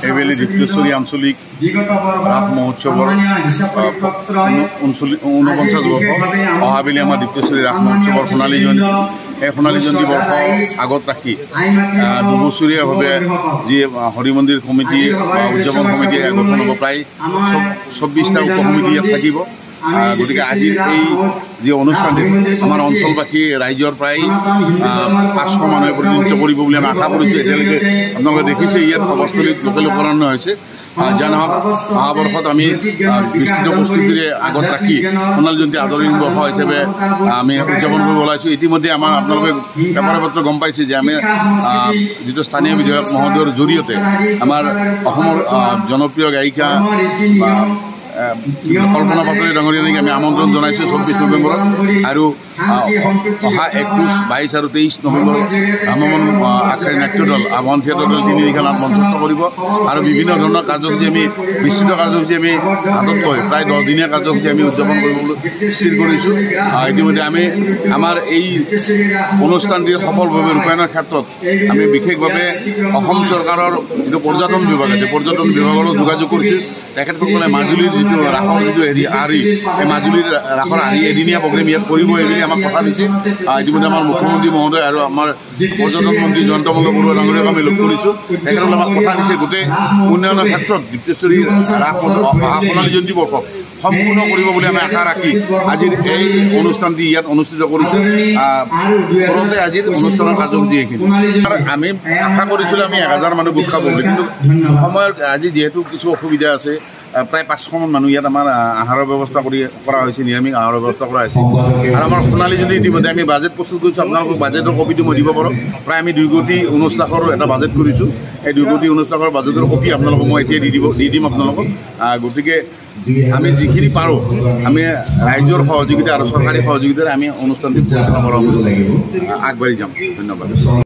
এইবেলি দ্বিতীয়শ্বৰী আঞ্চলিক ৰাস মহোৎসৱৰ 49 বৰ্ষ অহাবেলি আমাৰ দ্বিতীয়শ্বৰী ৰাস মহোৎসৱৰ সোণালী জয়ন্তী। এই সোণালী জয়ন্তী বৰ্ষ আগত ৰাখি দুবছৰীয়াভাৱে যি হৰি মন্দিৰ সমিতি উদযাপন সমিতিয়ে গঠন হ'ব। প্ৰায় 24টা উপসমিতি ইয়াত থাকিব। গতিকে আজিৰ এই যি অনুষ্ঠানটি আমাৰ অঞ্চলবাসী ৰাইজৰ প্ৰায় 500 মানুহে প্ৰতিনিধিত্ব কৰিব বুলি আমি আশা কৰিছোঁ। এতিয়ালৈকে আপোনালোকে দেখিছে ইয়াত সভাস্থলীত লোকেলীকৰণ হৈছে। যা নহওক অহাবৰ্ষত আমি বিস্তৃত প্ৰস্তুতিৰে আগত ৰাখি সোণালী জয়ন্তী আদৰণি বৰ্ষ হিচাপে আমি উদযাপন কৰিব ওলাইছোঁ। ইতিমধ্যে আমাৰ আপোনালোকে পেপাৰে পত্ৰ গম পাইছে যে আমি যিটো স্থানীয় বিধায়ক মহোদয়ৰ জৰিয়তে আমাৰ অসমৰ জনপ্ৰিয় গায়িকা কল্পনা পাটোৱাৰী ডাঙৰীয়ানীক আমি আমন্ত্ৰণ জনাইছোঁ 24 নৱেম্বৰত। আৰু অহা 21, 22 আৰু 23 নৱেম্বৰত ভ্ৰাম্যমাণ আগশাৰী নাট্য দল আবাহন থিয়েটাৰ দল তিনিদিনীয়া নাট মঞ্চস্থ কৰিব। আৰু বিভিন্ন ধৰণৰ কাৰ্যসূচী আমি বিস্তৃত কাৰ্যসূচী আমি হাতত লৈ প্ৰায় 10 দিনীয়া কাৰ্যসূচী আমি উদযাপন কৰিবলৈ স্থিৰ কৰিছোঁ। ইতিমধ্যে আমি আমাৰ এই অনুষ্ঠানটিৰ সফলভাৱে ৰূপায়ণৰ ক্ষেত্ৰত আমি বিশেষভাৱে অসম চৰকাৰৰ যিটো পৰ্যটন বিভাগ আছে পৰ্যটন বিভাগৰ যোগাযোগ কৰিছোঁ। তেখেতসকলে মাজুলীৰ যিটো ৰাসৰ যিটো আৰি এই মাজুলীৰ ৰাসৰ আৰি এদিনীয়া প্ৰগ্ৰেম ইয়াত কৰিব বুলি আমাক কথা দিছে। ইতিমধ্যে আমাৰ মুখ্যমন্ত্ৰী মহোদয় আৰু আমাৰ পৰ্যটন মন্ত্ৰী জয়ন্ত মল্ল বৰুৱা ডাঙৰীয়াক আমি লগ কৰিছোঁ। তেখেতসকলে আমাক কথা দিছে গোটেই উন্নয়নৰ ক্ষেত্ৰত দ্বিতীয়শ্বৰী ৰাস সোণালী জয়ন্তী বৰ্ষ সম্পূৰ্ণ কৰিব বুলি আমি আশা ৰাখি আজিৰ এই অনুষ্ঠানটি ইয়াত অনুষ্ঠিত কৰিছোঁ। ঘৰতে আজিৰ অনুষ্ঠানৰ কাৰ্যসূচী এইখিনি। আমি আশা কৰিছিলোঁ আমি 1000 মানুহ গোট খাব বুলি, কিন্তু সময়ত আজি যিহেতু কিছু অসুবিধা আছে প্ৰায় 500 মান মানুহ ইয়াত আমাৰ আহাৰৰ ব্যৱস্থা কৰা হৈছে, নিৰামিষ আহাৰৰ ব্যৱস্থা কৰা হৈছে। আৰু আমাৰ সোণালী জয়ন্তী ইতিমধ্যে আমি বাজেট প্ৰস্তুত কৰিছোঁ। আপোনালোকক বাজেটৰ কপিটো মই দিব পাৰোঁ। প্ৰায় আমি 2 কোটি 19 লাখৰ এটা বাজেট কৰিছোঁ। এই 2 কোটি 19 লাখৰ বাজেটৰ কপি আপোনালোকক মই এতিয়া দি দিম আপোনালোকক। গতিকে আমি যিখিনি পাৰোঁ আমি ৰাইজৰ সহযোগিতা আৰু চৰকাৰী সহযোগিতাৰে আমি অনুষ্ঠানটি পৰিচালনা কৰা আগবাঢ়ি যাম। ধন্যবাদ।